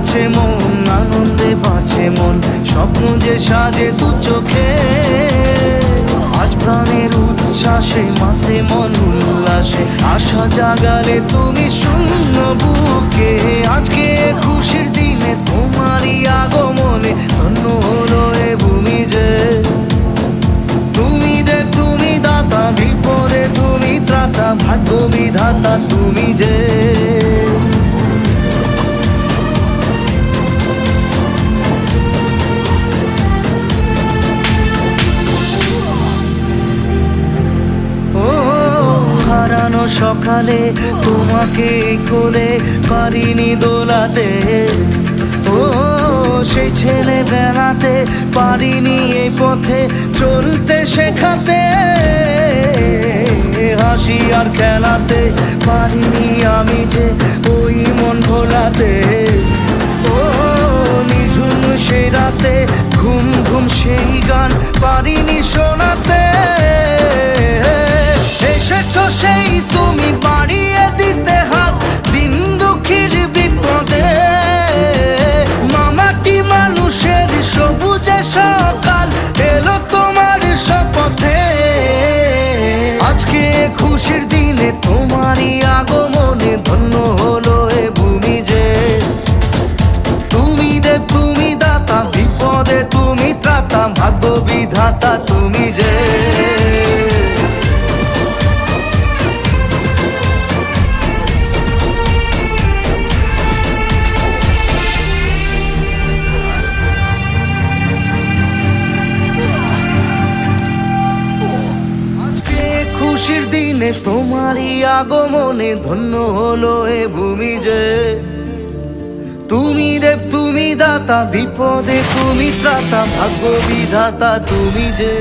নাচে মন, আনন্দে বাঁচে মন, স্বপ্ন যে সাজে দু চোখে। আজ প্রাণের উচ্ছ্বাসে মাতে মন উল্লাসে, আশা জাগালে তুমি শূন্য বুকে। আজকে খুশির দিনে তোমারই আগমনে ধন্য হলো এ ভূমি যে। তুমি দে তুমি দাতা, বিপদে তুমি ত্রাতা, ভাগ্য বিধাতা তুমি যে। হারানো সকালে তোমাকে কোলে পারিনি দোলাতে, ও সেই ছেলে বেলাতে পারিনি এই পথে চলতে শেখাতে। হাসি আর খেলাতে পারিনি আমি যে ওই মন ভোলাতে। ও নিঝুম সেই রাতে ঘুম ঘুম সেই গান পারিনি শোনাতে। এসেছো সেই তুমি বাড়িয়ে দিতে হাত দিন দুঃখীর বিপদে। মামাটি মানুষের সবুজে সকাল এলো তোমার শপথে। আজকে খুশির দিনে তোমারই আগমনে ধন্য হলো এ ভূমি যে। তুমি দেব তুমি দাতা, বিপদে তুমি ত্রাতা, ভাগ্য বিধাতা তুমি যে। খুশির দিনে তোমারই আগমনে ধন্য হলো এ ভূমি যে। তুমি দেব তুমি দাতা, বিপদে তুমি ত্রাতা, ভাগ্য বিধাতা তুমি যে।